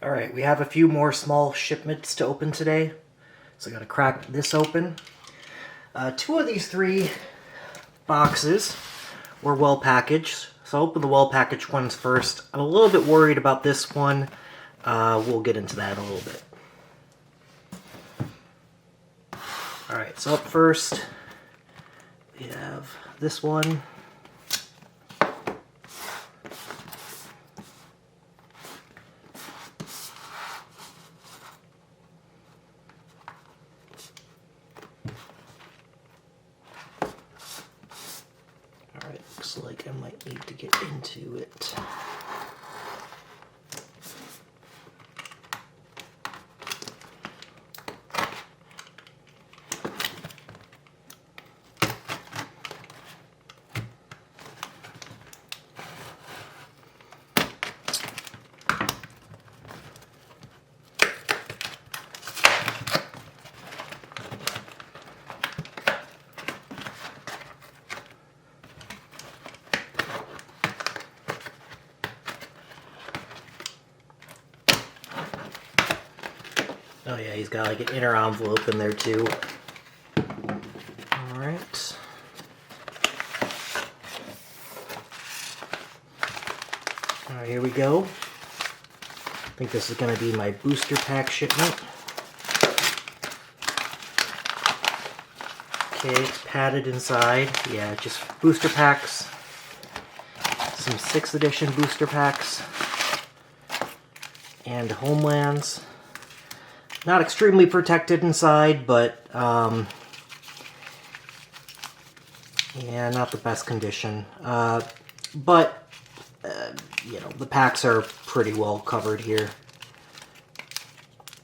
Alright, we have a few more small shipments to open today. So I gotta crack this open. Two of these three boxes were well packaged. So I'll open the well packaged ones first. I'm a little bit worried about this one. We'll get into that in a little bit. Alright, so up first we have this one. Alright, looks like I might need to get into it. Oh yeah, he's got like an inner envelope in there too. Alright. Alright, here we go. I think this is going to be my booster pack shipment. Okay, it's padded inside. Yeah, just booster packs. Some 6th edition booster packs. And Homelands. Not extremely protected inside, but yeah, not the best condition. But you know, the packs are pretty well covered here.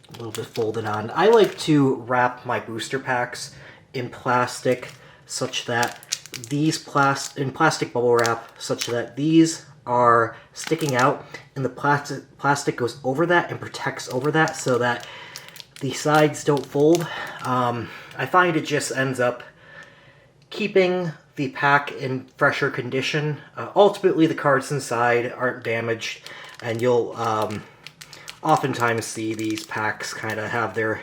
A little bit folded on. I like to wrap my booster packs in plastic, such that these plastic bubble wrap, such that these are sticking out, and the plastic goes over that and protects over that, so that the sides don't fold. I find it just ends up keeping the pack in fresher condition. Ultimately, the cards inside aren't damaged, and you'll oftentimes see these packs kind of have their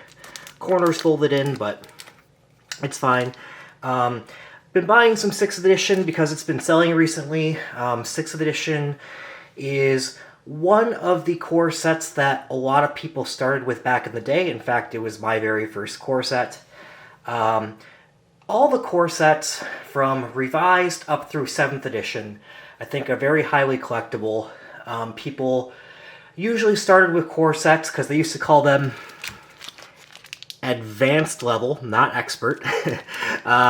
corners folded in, but it's fine. Been buying some 6th edition because it's been selling recently. 6th edition is one of the core sets that a lot of people started with back in the day. In fact, it was my very first core set. All the core sets from Revised up through 7th edition, I think, are very highly collectible. People usually started with core sets because they used to call them advanced level, not expert.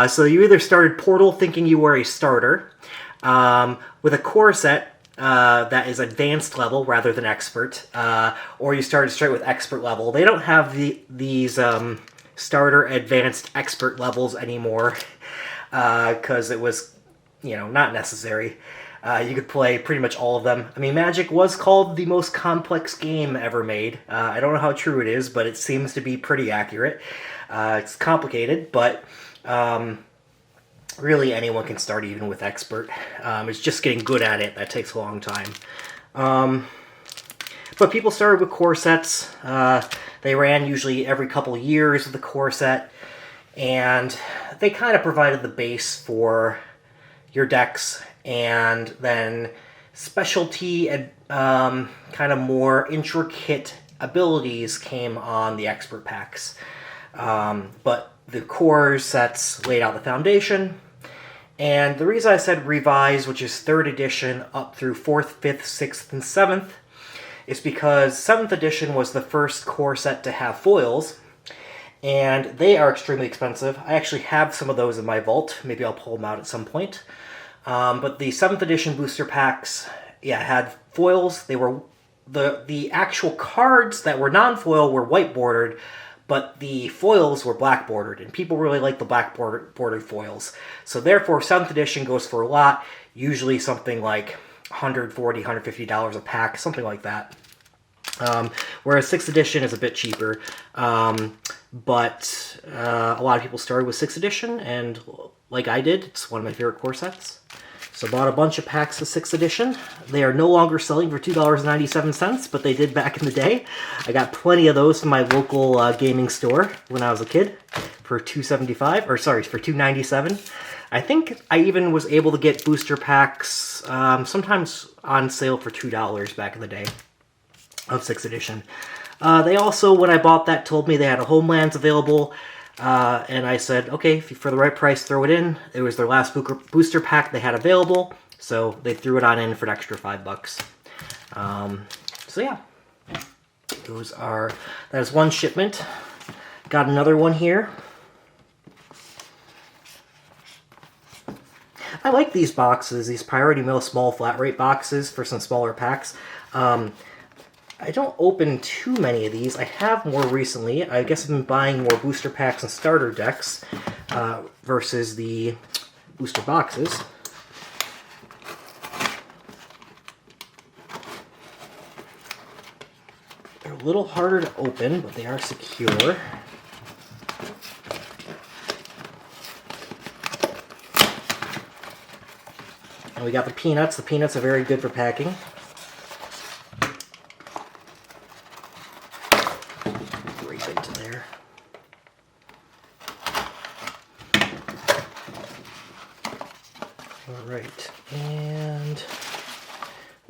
So you either started Portal thinking you were a starter with a core set that is advanced level rather than expert, or you started straight with expert level. They don't have these starter, advanced, expert levels anymore because it was, you know, not necessary. You could play pretty much all of them. I mean, Magic was called the most complex game ever made. I don't know how true it is, but it seems to be pretty accurate. It's complicated, but really anyone can start even with expert. It's just getting good at it that takes a long time. But people started with core sets. They ran usually every couple of years with the core set, and they kind of provided the base for your decks, and then specialty and kind of more intricate abilities came on the expert packs. But the core sets laid out the foundation. And the reason I said Revised, which is 3rd edition up through 4th, 5th, 6th, and 7th, is because 7th edition was the first core set to have foils, and they are extremely expensive. I actually have some of those in my vault. Maybe I'll pull them out at some point. But the 7th edition booster packs, yeah, had foils. They were the actual cards that were non-foil were white bordered, but the foils were black bordered, and people really like the black bordered foils. So therefore, 7th edition goes for a lot, usually something like $140, $150 a pack, something like that. Whereas 6th edition is a bit cheaper, but a lot of people started with 6th edition, and like I did, it's one of my favorite core sets. So bought a bunch of packs of 6th edition. They are no longer selling for $2.97, but they did back in the day. I got plenty of those from my local gaming store when I was a kid for $2.75, or sorry, for $2.97. I think I even was able to get booster packs sometimes on sale for $2 back in the day of 6th edition. They also, when I bought that, told me they had a Homelands available. And I said, okay, for the right price, throw it in. It was their last booster pack they had available, so they threw it on in for an extra $5. So yeah, that is one shipment. Got another one here. I like these boxes, these Priority Mail small flat rate boxes for some smaller packs. I don't open too many of these. I have more recently. I guess I've been buying more booster packs and starter decks versus the booster boxes. They're a little harder to open, but they are secure. And we got the peanuts. The peanuts are very good for packing. Alright, and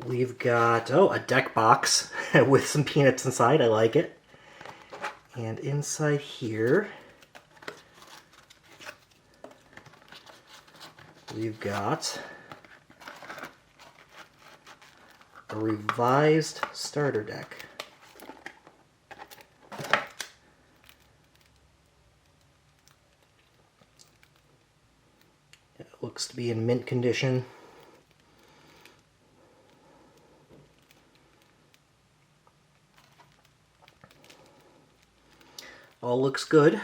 we've got, a deck box with some peanuts inside. I like it. And inside here, we've got a revised starter deck. Looks to be in mint condition. All looks good.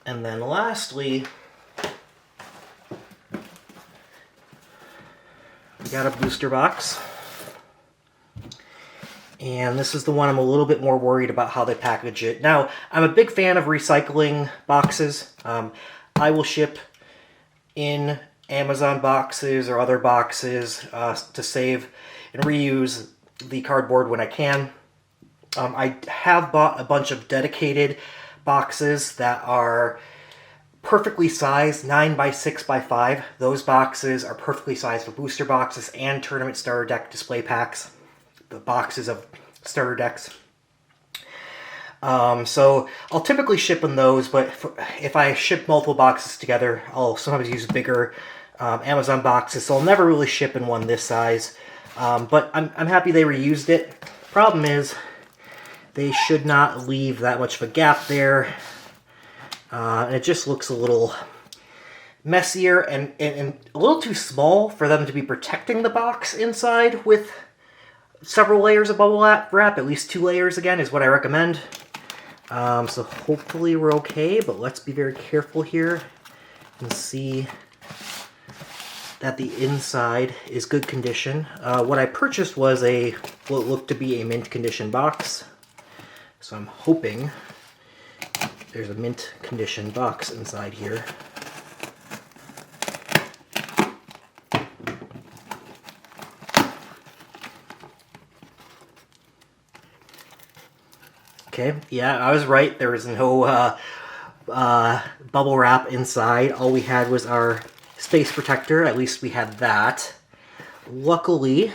And then lastly, we got a booster box. And this is the one I'm a little bit more worried about how they package it. Now, I'm a big fan of recycling boxes. I will ship in Amazon boxes or other boxes to save and reuse the cardboard when I can. I have bought a bunch of dedicated boxes that are perfectly sized, 9 by 6 by 5. Those boxes are perfectly sized for booster boxes and tournament starter deck display packs. The boxes of starter decks. So I'll typically ship in those, but if I ship multiple boxes together, I'll sometimes use bigger Amazon boxes, so I'll never really ship in one this size. But I'm happy they reused it. Problem is, they should not leave that much of a gap there. And it just looks a little messier and a little too small for them to be protecting the box inside with several layers of bubble wrap. At least 2 layers again is what I recommend. So hopefully we're okay, but let's be very careful here and see that the inside is good condition. What I purchased was what looked to be a mint condition box. So I'm hoping there's a mint condition box inside here. Okay, yeah, I was right. There was no bubble wrap inside. All we had was our space protector. At least we had that. Luckily,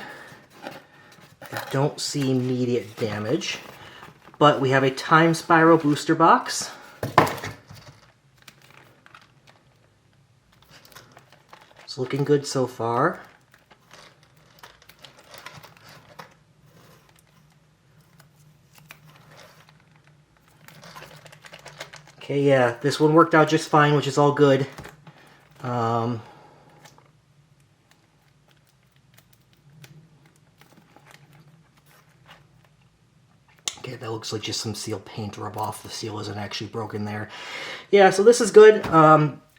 I don't see immediate damage. But we have a Time Spiral booster box. It's looking good so far. Okay, yeah, this one worked out just fine, which is all good. Okay, that looks like just some seal paint rub off. The seal isn't actually broken there. Yeah, so this is good,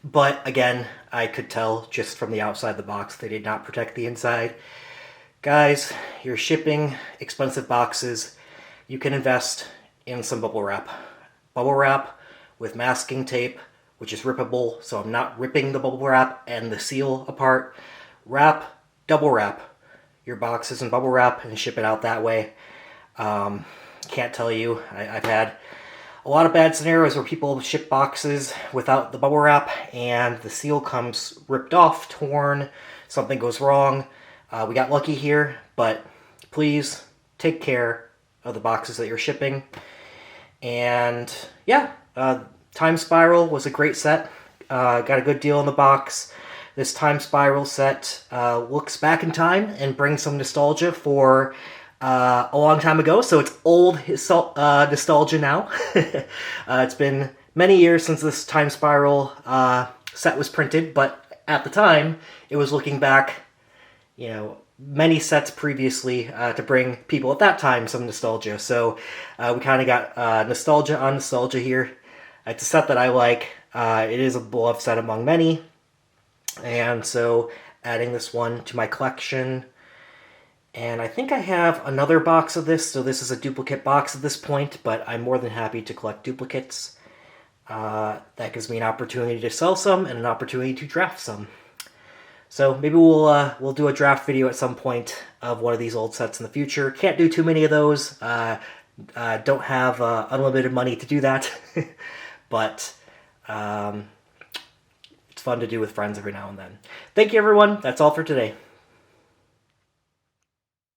but again, I could tell just from the outside of the box they did not protect the inside. Guys, you're shipping expensive boxes. You can invest in some bubble wrap. Bubble wrap with masking tape which is rippable, so I'm not ripping the bubble wrap and the seal apart. Wrap, double wrap your boxes in bubble wrap and ship it out that way. Can't tell you, I've had a lot of bad scenarios where people ship boxes without the bubble wrap and the seal comes ripped off, torn, something goes wrong. We got lucky here, but please take care of the boxes that you're shipping. And yeah, Time Spiral was a great set. Got a good deal in the box. This Time Spiral set looks back in time and brings some nostalgia for a long time ago, so it's old nostalgia now. It's been many years since this Time Spiral set was printed, but at the time, it was looking back, you know, many sets previously to bring people at that time some nostalgia. So we kind of got nostalgia on nostalgia here. It's a set that I like. It is a beloved set among many. And so adding this one to my collection. And I think I have another box of this, so this is a duplicate box at this point, but I'm more than happy to collect duplicates. That gives me an opportunity to sell some and an opportunity to draft some. So maybe we'll do a draft video at some point of one of these old sets in the future. Can't do too many of those. Don't have unlimited money to do that, but it's fun to do with friends every now and then. Thank you, everyone. That's all for today.